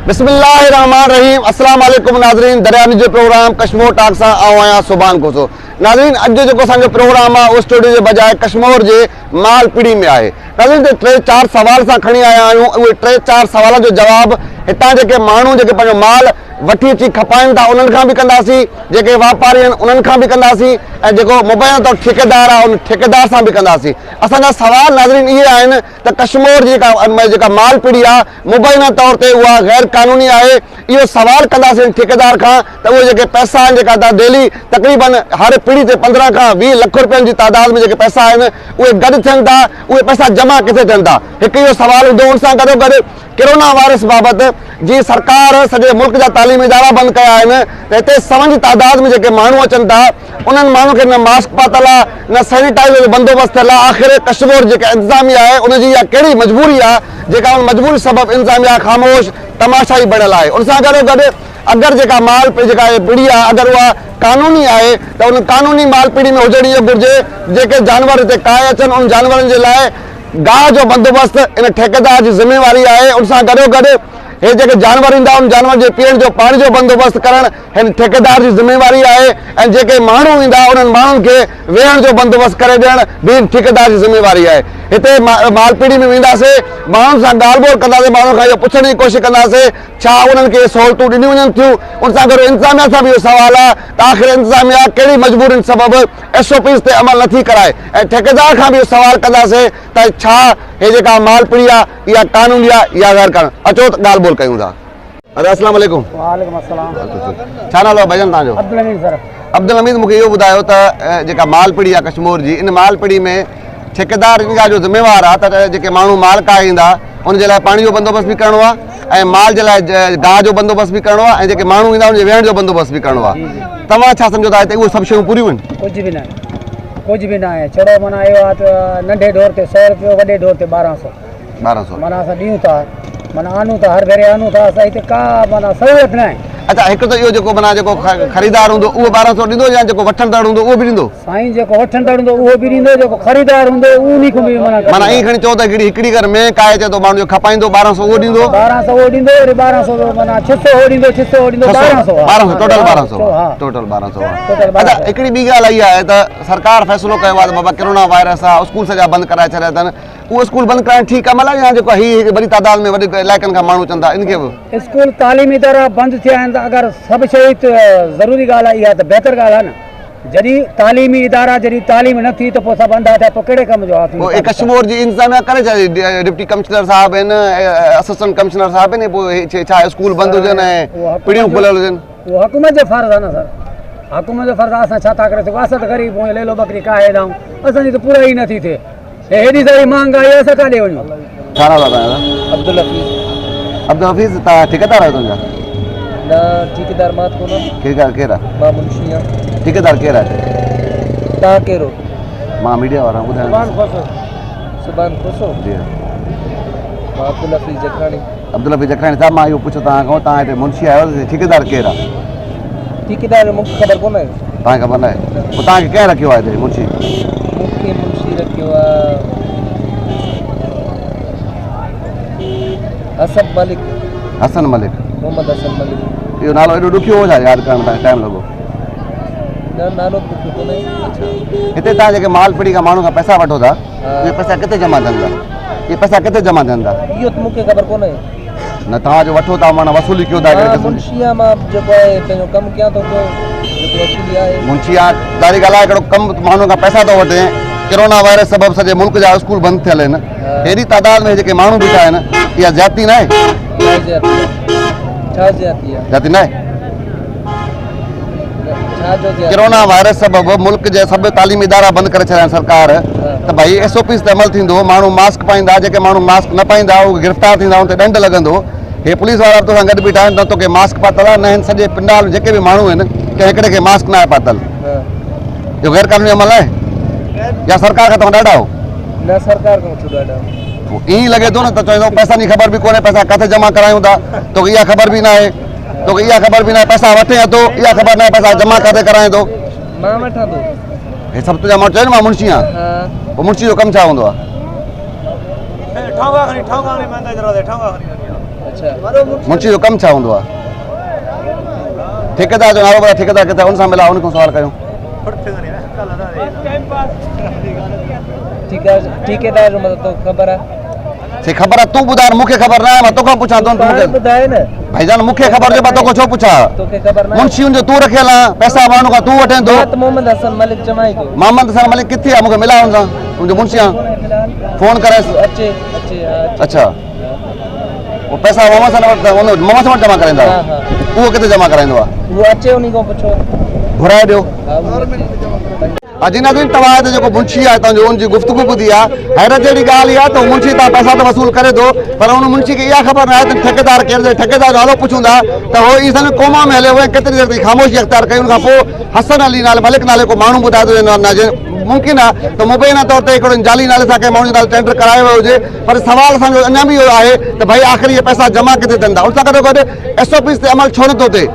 बिस्मिल्लाहिर्रहमानिर्रहीम। अस्सलाम वालेकुम नाज़रीन। दरियानी जो प्रोग्राम कश्मोर टाक सां आऊं सुभान कोसो। नाज़रीन अॼु जेको असांजो प्रोग्राम आहे उहो स्टूडियो जे बजाय कश्मोर जे माल पीढ़ी में आहे। नाज़रीन 3-4 सवाल सां खणी आया आहियूं। उहे 3-4 सवाल जो जवाब हितां जेके माण्हू जेके पंहिंजो माल वठी अची खपाइनि था उन्हनि खां बि कंदासीं, जेके वापारी आहिनि उन्हनि खां बि कंदासीं, ऐं जेको मोबाइल तो ठेकेदार आहे उन ठेकेदार सां बि कंदासीं। असांजा सवाल नाज़रीन इहे आहिनि त कश्मोर जी जेका माल पीढ़ी आहे मुबैना तौर ते उहा गैर कानूनी आहे। इहो सवाल कंदासीं ठेकेदार खां त उहे जेके पैसा आहिनि जेका डेली तक़रीबन हर पीढ़ी ते 15 खां 20 लख रुपयनि जी तादाद में जेके पैसा आहिनि उहे गॾु थियनि था, उहे पैसा जमा किथे थियनि था। हिकु इहो सवाल हूंदो। उन सां गॾोगॾु कोरोना वायरस बाबति जी सरकार सॼे मुल्क जा तालीमी इदारा बंदि कया आहिनि त हिते 100 जी तादाद में जेके माण्हू अचनि था उन्हनि माण्हुनि खे न मास्क पातल आहे न सैनिटाइज़र जो बंदोबस्तु थियल आहे। आख़िर कश्मोर जेका इंतिज़ामिया आहे उनजी इहा कहिड़ी मजबूरी आहे जेका उन मजबूरी सबबु इंतिज़ामिया ख़ामोश तमाशाई बणियल आहे। उन सां गॾोगॾु अगरि जेका माल जेका पीढ़ी आहे अगरि उहा कानूनी आहे त उन कानूनी माल पीढ़ी में हुजणी इहो घुरिजे जेके जानवर हिते काए अचनि उन जानवरनि जे लाइ गाह जो बंदोबस्तु इन ठेकेदार जी ज़िम्मेवारी आहे। उन सां गॾोगॾु हे जेके जानवर ईंदा उन जानवर जे पीअण जो पाणी जो बंदोबस्तु करणु हिन ठेकेदार जी ज़िम्मेवारी आहे, ऐं जेके माण्हू ईंदा उन्हनि माण्हुनि खे वेहण जो बंदोबस्तु करे ॾियणु बि ठेकेदार जी ज़िम्मेवारी आहे। हिते माल पीढ़ी में वेंदासीं, माण्हुनि सां ॻाल्हि ॿोल कंदासीं, माण्हुनि खां इहो पुछण जी कोशिशि कंदासीं छा उन्हनि खे सहूलियतूं ॾिनियूं वञनि थियूं। उन सां गॾु इंतिज़ामिया सां बि इहो सवाल आहे त आख़िर इंतिज़ामिया कहिड़ी मजबूरियुनि सबबु SOPs ते अमल नथी कराए, ऐं ठेकेदार खां बि इहो सवाल कंदासीं त छा हे जेका माल पीढ़ी आहे इहा कानूनी आहे या गैर कानूनी। अचो त ॻाल्हि ॿोल कयूं था। अस्सलाम वालेकुम। वालेकुम अस्सलाम। छा नालो आहे भाईजान तव्हांजो? अब्दुल हमीद सर। अब्दुल हमीद, मूंखे इहो ॿुधायो त जेका माल पीढ़ी आहे कश्मोर जी, इन माल पीढ़ी में ठेकेदार इन जो ज़िम्मेवार आहे त जेके माण्हू माल काए ईंदा उनजे लाइ पाणी जो बंदोबस्तु बि करिणो आहे ऐं माल जे लाइ गाह जो बंदोबस्तु बि करिणो आहे ऐं जेके माण्हू ईंदा उनजे वेहण जो बंदोबस्तु बि करिणो आहे। तव्हां छा सम्झो था हिते उहे सभु शयूं पूरियूं आहिनि? कुझु बि न आहे। छड़ो माना आयो आहे त नंढे डोर ते 100 रुपयो, वॾे डोर ते 1200 माना असां ॾियूं था, माना आनूं था, हर भेरे आनूं था। असां हिते का माना सहूलियत न आहे। अच्छा, हिकु त इहो जेको माना जेको ख़रीदार हूंदो उहो 1200 ॾींदो या जेको वठंदड़ हूंदो उहो बि ॾींदो? साईं जेको वठंदड़ हूंदो उहो बि ॾींदो, जेको ख़रीदार हूंदो उन खां बि माना ईअं खणी चओ त हिकिड़ी घर में काए चए थो माण्हू जो खपाईंदो 1200 उहो ॾींदो, 1200 उहो ॾींदो, वरी 1200 माना 600 उहो ॾींदो, 600 उहो ॾींदो, 1200 टोटल 1200। अच्छा, हिकिड़ी ॿी ॻाल्हि इहा आहे त सरकार फ़ैसिलो कयो आहे त बाबा कोरोना वायरस आहे, स्कूल सॼा बंदि कराए छॾिया अथनि। उहो स्कूल बंदि कराइण ठीकु अमल आहे या जेको हीअ वॾी तादाद में वॾे इलाइक़नि खां माण्हू अचनि था इनखे बि? स्कूल तालीमी इदारा बंदि थिया आहिनि त अगरि सभु शइ ज़रूरी ॻाल्हि आहे इहा त बहितर ॻाल्हि आहे न। जॾहिं तालीमी इदारा जॾहिं तालीम न थी त पोइ सभु अंधा थिया, पोइ कहिड़े कम जो आहे? कश्मोर जी इंतिज़ामिया करे छा? डिप्टी कमिश्नर साहिब आहिनि, असिस्टेंट कमिश्नर साहिब आहिनि, पोइ छा स्कूल बंदि हुजनि ऐं पीढ़ियूं खुलियल हुजनि? उहो हुकूमत जो फर्ज़ु आहे न सर, हुकूमत जो फर्ज़ु आहे। असां छा था करे सघूं? असां त ग़रीब आहियूं, ले लो बकरी काहे ॾाऊं, असांजी त पूरा ई नथी थिए। हेॾी सारी महांगाई आहे, असां काॾे वञूं? छा नालो आहे तव्हांजो? अब्दुल हफ़ीज़। अब्दुल हफ़ीज़, तव्हां ठेकेदार आहियो? तुंहिंजा न ठेकेदार मां कोन। ठेकेदार केरु आहे? मां मुंशी आहियां। ठेकेदार केरु आहे? तव्हां कहिड़ो? मां मीडिया वारा ॿुधायां। सुभान खोसो जी। मां अब्दुल हफ़ीज़ जखराणी। अब्दुल हफ़ीज़ जखराणी साहिबु, मां इहो पुछो तव्हां खां, तव्हां हिते मुंशी आहियो, ठेकेदार केरु आहे? ठेकेदार मूंखे ख़बर कोन आहे। तव्हांखे ख़बर न आहे? पोइ तव्हांखे कंहिं रखियो आहे हिते मुंशी? मूंखे मुंशी रखियो आहे हसन मलिक। मोहम्मद हसन मलिक। इहो नालो एॾो ॾुखियो हो छा यादि करणु? तव्हांखे टाइम लॻो? न, नालो ॾुखियो कोन्हे। हिते तव्हां जेके माल पीढ़ी खां माण्हू खां पैसा वठो था, इहे पैसा किथे जमा थियनि था? इहे पैसा किथे जमा थियनि था? इहो त मूंखे ख़बर कोन्हे न। तव्हां जो वठो था माना वसूली कयो था? मुंशी मां जेको आहे पंहिंजो कमु कयां थो, वसूली आहे। मुंशी आहे ॾाढी ॻाल्हि आहे, हिकिड़ो कमु माण्हू खां पैसा थो वठे। कोरोना वायरस सबबु सॼे मुल्क जा स्कूल बंदि थियल आहिनि, हेॾी तादाद में जेके माण्हू बीठा आहिनि, इहा ज़्यादती न आहे? ज़्यादती न आहे? कोरोना वायरस सबबु मुल्क जे सभु तालीमी इदारा बंदि करे छॾिया आहिनि सरकार, त भई SOPs ते अमल थींदो, माण्हू मास्क पाईंदा, जेके माण्हू मास्क न पाईंदा उहे गिरफ़्तार थींदा, उन ते ॾंढ लॻंदो। हे पुलिस वारा बि तोसां गॾु बीठा आहिनि, न तोखे मास्क पातल आहे, न हिन सॼे पिंडाल में जेके बि माण्हू आहिनि कंहिं हिकिड़े खे मास्क न आहे पातल। इहो गैर कानूनी अमल आहे या सरकार खां तव्हां ॾाढा हो? न, सरकार खां ॾाढा। ईअं लॻे थो न त चवंदो पैसनि जी ख़बर बि कोन्हे, पैसा किथे जमा करायूं था, तोखे इहा ख़बर बि न आहे, तोखे इहा ख़बर बि न आहे पैसा वठे थो, इहा ख़बर न आहे पैसा जमा किथे कराए थो। मां वठां थो, हे सभु तुंहिंजा। मां चयो न मां मुंशी आहियां, पोइ मुंशी जो कमु छा हूंदो आहे? मुंशी जो कम छा हूंदो आहे ठेकेदार जो नालो ॿुधायो ठेकेदार किथे उन सां मिला उन खां सवाल कयूं ठेकेदार जो मतलब तो खबर है से खबर आहे तूं ॿुधाए मूंखे ख़बर न आहे मां तोखां पुछां थो ॿुधाए न भाईजान मूंखे ख़बर जो मां तोखां छो पुछां तोखे खबर न मुंशी जो तूं रखियल आहे पैसा माण्हू खां तूं वठे थो मोहम्मद हसन मलिक जमाई थो मोहम्मद हसन मलिक किथे आहे मूंखे मिला हुन सां तुंहिंजो मुंशी आहे फोन करे अचे अच्छा वो पैसा मोहम्मद हसन मोहम्मद हसन जमा कराईंदा उहो किथे जमा कराईंदो आहे वो अचे उन खां पुछो घुराए ॾियो अजी नाज़रीन तव्हां हिते जेको मुंशी आहे तव्हांजो उनजी गुफ़्तगू ॿुधी आहे हैरत जहिड़ी ॻाल्हि आहे त मुंशी तव्हां पैसा त वसूल करे थो पर उन मुंशी खे इहा ख़बर न आहे त ठेकेदार केरु ठेकेदार जो नालो पुछूं था त उहो ई सन कोमा में हले हुए केतिरी देरि ताईं ख़ामोशी अख़्तियार कई उन खां पोइ हसन अली नाले मलिक नाले को माण्हू ॿुधाए थो वेंदो आहे मुमकिन आहे त मुबैना तौर ते हिकिड़ो जाली नाले सां कंहिं माण्हू जो नालो टेंडर करायो वियो हुजे पर सवाल असांजो अञा बि इहो आहे त भई आख़िर इहे पैसा जमा किथे थियनि था उन सां गॾोगॾु SOPs ते अमल छो नथो थिए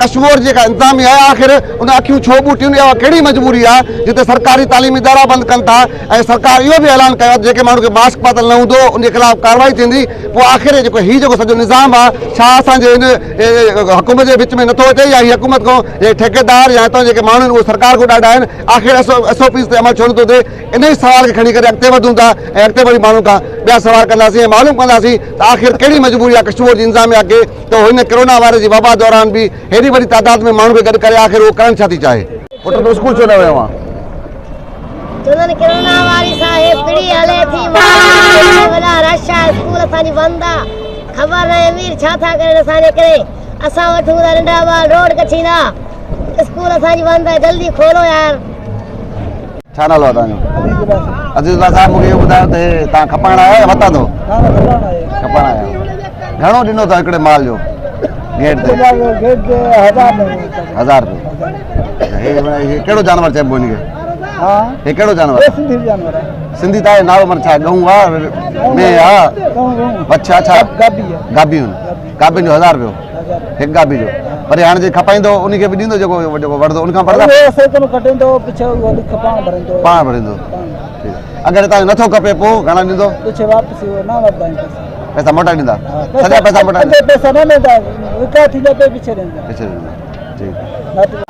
कश्मीर जेका इंतिज़ामिया आहे आख़िर उन अखियूं छो ॿूटियूं इहा कहिड़ी मजबूरी आहे जिते सरकारी तालीमी इदारा बंदि कनि था ऐं सरकार इहो बि ऐलान कयो जेके माण्हू खे मास्क पातल न हूंदो उनजे ख़िलाफ़ कार्रवाई थींदी पोइ आख़िर जेको हीउ जेको सॼो निज़ाम आहे छा असांजे हिन हुकूमत जे विच में नथो अचे या हीअ हुकूमत खां ठेकेदार या हितां जेके माण्हू आहिनि उहे सरकार खां ॾाढा आहिनि आख़िर SOPs ते अमल छो नथो थिए इन ई सवाल खे खणी करे अॻिते वधूं था ऐं अॻिते वरी माण्हू खां ॿिया सवाल कंदासीं ऐं मालूम कंदासीं त आख़िर कहिड़ी मजबूरी आहे कश्मीर जी इंतिज़ामिया खे त हिन कोरोना वायरस जी वबा दौरान बि हेॾी वॾी तादाद में माण्हू खे गॾु करे आख़िर उहो करणु छा थी चाहे पुट तूं स्कूल छो न वियो आहे कोरोना वारी साहिब पिड़ी हले थी वॾा रश आहे स्कूल असांजी बंदि आहे ख़बर न वीर छा था करनि असांजे करे असां वठूं था नंढा ॿार रोड कछींदा स्कूल असांजी बंदि आहे जल्दी खोलो यार छा नालो आहे तव्हांजो अज़ीज़ुल्लाह साहिब मूंखे इहो ॿुधायो त तव्हां खपाइण आया आहियो वता थो खपाइण आया घणो ॾिनो अथव हिकिड़े माल जो गेट ते 1000 रुपये हे कहिड़ो जानवर चइबो हिनखे हे कहिड़ो जानवर सिंधी तव्हांजो नालो मन छा गऊं आहे मेंह आहे अच्छा छा गाबियूं गाबियुनि जो 1000 रुपयो हिकु गाबी जो पर हाणे जे खपाईंदो उनखे बि ॾींदो जेको वठंदो उनखां पाण भरींदो अगरि तव्हांखे नथो खपे पोइ घणा ॾींदो पैसा मोटाए ॾींदा सॼा पैसा मोटाए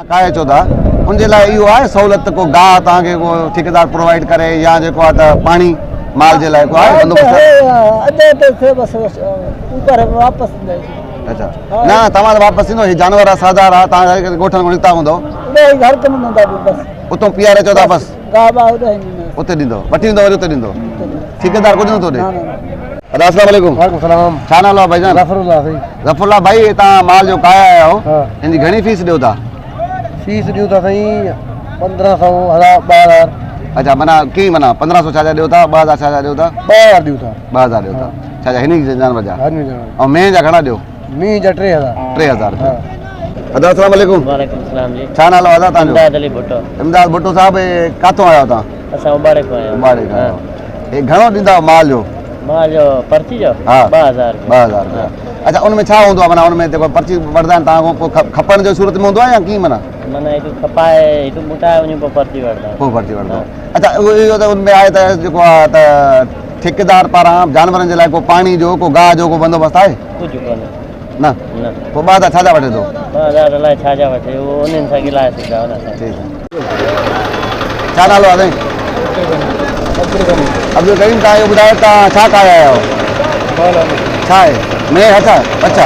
काए चओ था उनजे लाइ इहो आहे सहूलियत को गाह तव्हांखे को ठेकेदार प्रोवाइड करे या जेको आहे त पाणी माल जे लाइ को आहे अच्छा न तव्हां त वापसि ईंदो हीउ जानवर आहे साधार आहे तव्हां ॻोठनि खां निकिता हूंदो उतां पीआरे चओ था बसि उते ॾींदो वठी ईंदो वरी उते ॾींदो ठेकेदार कुझु नथो ॾे अस्सलाम वालेकुम छा नालो आहे भाईजान ज़फ़रुल्लाह भाई तव्हां माल जो काया आया आहियो हिनजी घणी फीस ॾियो था फीस ॾियूं था साईं 1500 1000 अच्छा माना कीअं माना 1500 छा ॾियो था 2000 छा ॾियो था 2000 ॾियूं था 2000 ॾियो था छा हिन जानवर जा ऐं मेंह जा घणा ॾियो मींहं जा 3000 अस्सलाम वालेकुम वालेकुम सलाम जी छा नालो आहे तव्हांजो इमदाद अली भुट्टो इमदाद भुट्टो साहब काथों आया तव्हां असां उबाड़े खां आया उबाड़े खां हे घणो ॾींदा माल जो पर्ची जो हा 2000 रुपया अच्छा उनमें छा हूंदो आहे माना उनमें जेको पर्ची वठंदा आहिनि तव्हां पोइ खपण जो सूरत में हूंदो आहे या कीअं माना हेॾो खपाए हेॾो मोटाए वञूं पोइ पर्ची वठंदा पोइ पर्ची वठंदा अच्छा इहो त उनमें आहे त जेको आहे त ठेकेदार पारां जानवरनि जे लाइ को पाणी जो को गाह जो को बंदोबस्तु आहे कुझु कोन्हे न पोइ 2000 छा वठे थो 2000 अलाए छा वठे उहो उन्हनि सां गिलाए सघंदा छा नालो आहे साईं अब्दुल करीम तव्हां इहो ॿुधायो तव्हां छा काया आया आहियो छा आहे में अच्छा अच्छा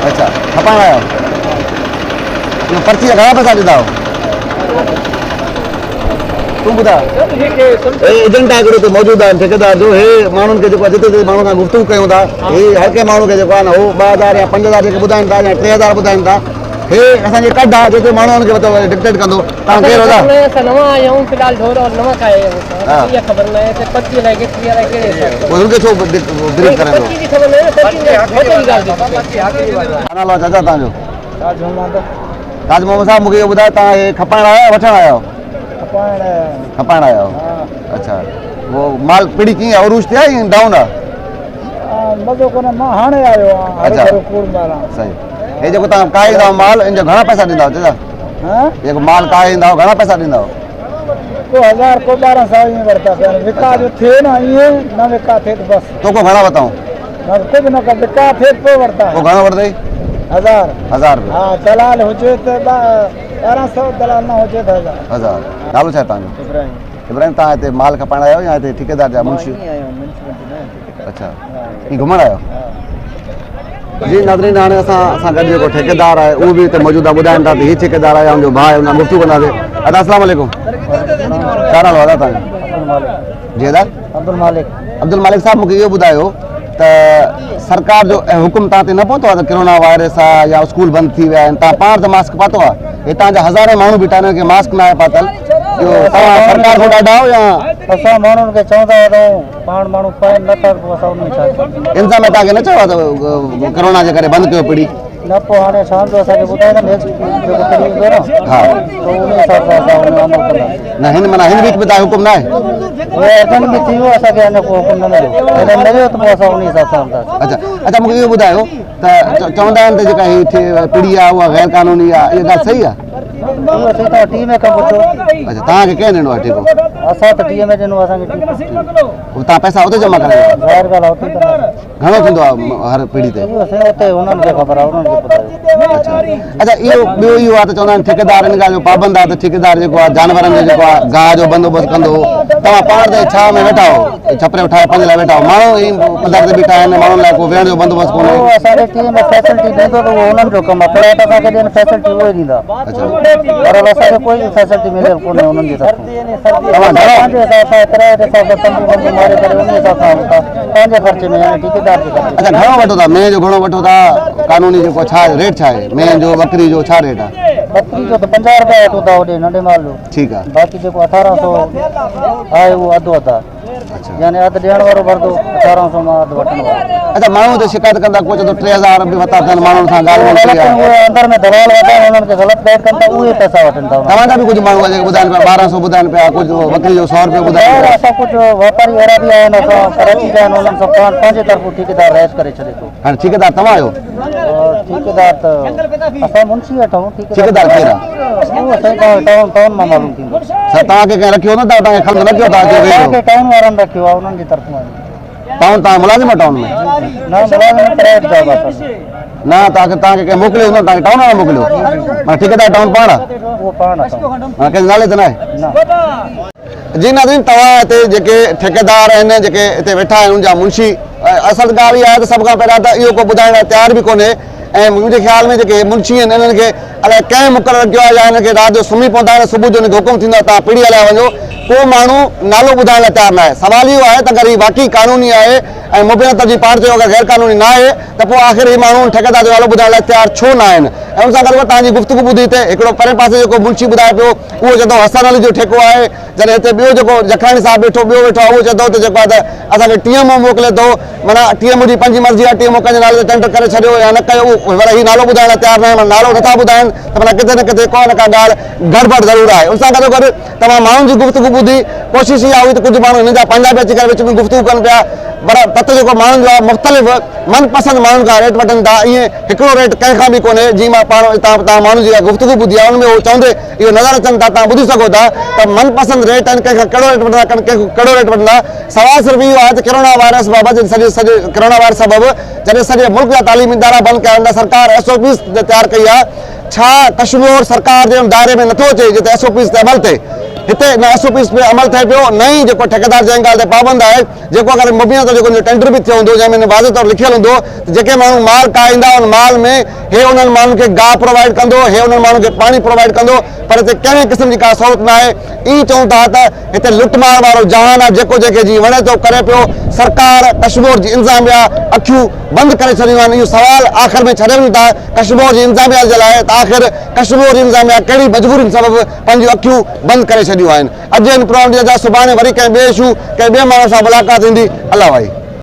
अच्छा खपाइण आया आहियो पर्ची जा घणा पैसा ॾींदा आहियो तूं ॿुधा एजेंट आहे हिकिड़ो मौजूदु आहे ठेकेदार जो हे माण्हुनि खे जेको आहे जिते माण्हुनि खां गुफ़्तगू कयूं था हे हर कंहिं माण्हू खे जेको आहे न उहो 2000 या 5000 जेके ॿुधाइनि था या 3000 ॿुधाइनि था हे असांजे कढ आहे जिते माण्हुनि खे मतिलबु डिक्टेट कंदो तव्हां केरु आहियो नवां आया आहियूं फ़िलहाल ढोर और नवां खाए आहियूं इहा ख़बर न आहे त पर्ची लाइ केतिरी आहे कहिड़े उनखे छो ब्रीफ कराईंदो नालो आहे चाचा तव्हांजो ताज मोहम्मद साहब मूंखे इहो ॿुधायो तव्हां हे खपाइण आया आहियो वठणु आया आहियो खपाइण आया आहियो अच्छा वो माल पीड़ी कीअं आहे उरूज ते आहे या डाउन आहे मज़ो कोन्हे मां हाणे आयो आहियां सही हे जेको तव्हां काए ईंदा माल इन जा घणा पैसा ॾींदा चाचा जेको माल काए ईंदा घणा पैसा ॾींदा को 1000 को 1200 ईअं वरिता पिया विका जो थिए न ईअं न विका थिए त बसि तोखां घणा वरिताऊं कुछ न कर का फिर पे वरता वो घणो वठदई 1000 रुपया हां दलाल हुजे त 1200 दलाल न हुजे त 1000 नालो छा तव्हांजो इब्राहिम इब्राहिम तव्हां हिते माल खपाइण आयो या हिते ठेकेदार जा मुंशी अच्छा ही घुमण आयो जी नाज़रीन हाणे असां गॾु जेको ठेकेदार आहे उहो बि हिते मौजूदु आहे ॿुधाइनि था त हीउ ठेकेदार आहे हुनजो भाउ आहे हुन गुफ़्तगू कंदासीं अदा अस्सलाम वालेकुम छा नालो आहे तव्हांजो जी अदा अब्दुल मालिक साहब मूंखे इहो ॿुधायो त सरकार जो हुकुम तव्हां ते न पहुतो आहे त कोरोना वायरस आहे या स्कूल बंदि थी विया आहिनि तव्हां पाण त मास्क पातो आहे हितां जा हज़ारे माण्हू बीठा आहिनि खे मास्क न आहे पातल इहो तव्हां सरकार खां ॾाढा हो या असां माण्हुनि खे चवंदा आहियूं पाण माण्हू पाइनि नथा पोइ असां उन छा इंतिज़ाम तव्हांखे न चयो आहे त कोरोना जे करे बंदि कयो पिड़ी न पोइ हाणे शाम जो असांखे ॿुधाईंदा नेक्स्ट जेको तरी ईंदो न हा त उन हिसाब सां असां उन अमल कंदासीं न हिन माना हिन वीक में तव्हां हुकुम न आहे उहो अर्जन में थी वियो असांखे अञा को हुकुम न मिलियो अगरि मिलियो त पोइ असां उन हिसाब सां हलंदासीं अच्छा मूंखे इहो ॿुधायो त चवंदा आहिनि त जेका हीअ पीढ़ी आहे उहा गैर क़ानूनी आहे इहा ॻाल्हि सही आहे उहो असीं तव्हां टीम में कमु वठो अच्छा तव्हांखे कंहिं ॾिनो आहे ठीकु असां त टीम में ॾिनो असांखे तव्हां पैसा उते जमा करायो ज़ाहिर ॻाल्हि आहे उते कंदासीं घणो थींदो आहे हर पीढ़ी ते उहो असां उते उन्हनि खे ख़बर आहे उन्हनि खे ॿुधायो अच्छा इहो ॿियो इहो आहे त चवंदा आहिनि ठेकेदार हिन ॻाल्हि जो पाबंद आहे त ठेकेदार जेको आहे जानवरनि जो जेको आहे गाह जो बंदोबस्तु कंदो हो तव्हां पाण ते छा में वेठा हो छपरे उठाए पंहिंजे लाइ वेठा हो माण्हू ई पधर ते बीठा आहिनि माण्हुनि लाइ को वेहण जो बंदोबस्तु कोन्हे उहो असांखे टीम में फैसिलिटी ॾींदो त उहो उन्हनि जो कमु आहे फ्लैट असांखे ॾियनि फैसिलिटी उहे ॾींदा पर असांखे कोई बि फैसिलिटी मिलियल कोन्हे उन्हनि जी तरफ़ पंहिंजे हिसाब सां किराए जे हिसाब सां तंबू वंबू मारे करे उन हिसाब सां हलूं था पंहिंजे ख़र्चे में यानी ठेकेदार जे ख़र्चे अच्छा घणो वठो था मेह जो घणो वठो था कानूनी जेको छा रेट छा आहे मेह जो बकरी जो छा रेट आहे बकरी जो त 50 रुपया वठूं था होॾे नंढे माल जो ठीकु आहे बाक़ी जेको 1800 आहे उहो अधु आहे यानी अधु ॾियण वारो भरंदो 1800 मां अधु वठण वारो अच्छा माण्हू त शिकायत कंदा को चवंदो 3000 बि वरिता अथनि माण्हुनि सां ॻाल्हि ॿोल थी आहे उहे अंदर में दलाल वठनि उन्हनि खे ग़लति गाइड कनि था उहे पैसा वठनि था तव्हांजा बि कुझु माण्हू जेके ॿुधाइनि पिया 1200 ॿुधाइनि पिया कुझु बकरी जो 100 रुपया ॿुधाइनि पिया असां कुझु वापारी अहिड़ा बि आहिनि असां कराची जा आहिनि उन्हनि सां पंहिंजे तरफ़ूं ठेकेदार रहित करे छॾे थो हाणे ठेकेदार तव्हां आहियो ठेकेदार त असां मुंशी वठूं ठेकेदार केरु आहे उहो असांजे टाउन मां मालूम थींदो सर तव्हांखे कंहिं रखियो न तव्हांखे ख़बर न कयो तव्हांखे टाउन वारनि रखियो आहे उन्हनि जी तरफ़ां टाउन तव्हां मुलाज़िम आहे टाउन में न मुलाज़िम प्राइवेट जॉब आहे न तव्हांखे कंहिं मोकिलियो न तव्हांखे टाउन वारा मोकिलियो माना ठेकेदार टाउन पाण आहे उहो पाण आहे कंहिं नाले ते न आहे जी नाज़रीन तव्हां हिते जेके ठेकेदार आहिनि जेके हिते वेठा आहिनि उनजा मुंशी असल ॻाल्हि इहा आहे त सभ खां पहिरियां त इहो को ॿुधाइण लाइ तयारु बि कोन्हे ऐं मुंहिंजे ख़्याल में जेके मुंशी आहिनि इन्हनि खे अलाए कंहिं मुक़ररु कयो आहे या हिनखे राति जो सुम्ही पवंदा आहिनि सुबुह जो हिनखे हुकुम थींदो आहे तव्हां पीढ़ी हलाए वञो को माण्हू नालो ॿुधाइण लाइ तयारु न आहे सवाल इहो आहे त अगरि हीअ वाक़ई क़ानूनी आहे ऐं मुबीनत जी पाण चयो अगरि गैर क़ानूनी न आहे त पोइ आख़िर हीअ माण्हू ठेकेदार जो नालो ॿुधाइण लाइ तयारु छो न आहिनि ऐं उन सां गॾु तव्हांजी गुफ़्तगू ॿुधी हिते हिकिड़ो परे पासे जेको मुंशी ॿुधाए पियो उहो चए थो हसन अली जो ठेको आहे जॾहिं हिते ॿियो जेको जखाणी साहिबु वेठो ॿियो वेठो आहे उहो चए थो त जेको आहे त असांखे TMO मोकिले थो माना TMO जी पंहिंजी मर्ज़ी आहे TMO कंहिंजे नाले ते टेंडर करे छॾियो या न कयो पर हीउ नालो ॿुधाइण लाइ तयारु न आहे माना नालो नथा ॿुधाइनि त माना किथे न किथे को न का ॻाल्हि गड़बड़ ज़रूरु आहे उन सां गॾोगॾु तव्हां माण्हुनि जी गुफ़्तगू ॿुधी कोशिशि इहा हुई त कुझु माण्हू हिन जा पंहिंजा बि अची करे विच में गुफ़्तगू कनि पिया पर पतो जेको माण्हुनि जो आहे मुख़्तलिफ़ मनपसंदि माण्हुनि खां रेट वठनि था ईअं हिकिड़ो रेट कंहिंखां बि कोन्हे जीअं मां पाण तव्हां माण्हुनि जी गुफ़्तगू ॿुधी आहे उनमें उहो चवंदे इहो नज़र अचनि था तव्हां ॿुधी सघो था त मनपसंदि रेट आहिनि कंहिंखां कहिड़ो रेट वठंदा कंहिंखां कहिड़ो रेट वठंदा सवाल सिर्फ़ु इहो आहे त कोरोना वायरस बाबति सॼे कोरोना वायरस सबबि जॾहिं सॼे मुल्क जा तालीमी इदारा बंदि कया आहिनि सरकार SOPs तयारु कई आहे छा कश्मीर सरकार जे दायरे में नथो अचे जिते SOPs ते अमल थिए हिते न SOPs पे अमल थिए पियो न ई जेको ठेकेदार जंहिं ॻाल्हि ते पाबंद आहे जेको अगरि मुबीनत जेको टेंडर बि थियो हूंदो जंहिंमें वाज़े तौरु लिखियलु हूंदो त जेके माण्हू माल काईंदा उन माल में हे उन्हनि माण्हुनि खे गाह प्रोवाइड कंदो हे उन्हनि माण्हुनि खे पाणी प्रोवाइड कंदो पर हिते कहिड़े क़िस्म जी का सहूलियत न आहे ई चऊं था त हिते लुटमार वारो जहान आहे जेको जेके जी वणे थो करे पियो सरकार कश्मीर जी इंतिज़ामिया अखियूं बंदि करे छॾियूं आहिनि इहो सवाल आख़िर में छॾे वञूं था कश्मीर जी इंतिज़ामिया जे लाइ त आख़िर कश्मीर जी इंतिज़ामिया कहिड़ी मजबूरियुनि सबबि पंहिंजूं अखियूं बंदि करे छॾियूं आहिनि अॼु हिन प्रोग्राम जे सुभाणे वरी कंहिं ॿिए इशू कंहिं ॿिए माण्हू सां मुलाक़ात थींदी अलाह भाई।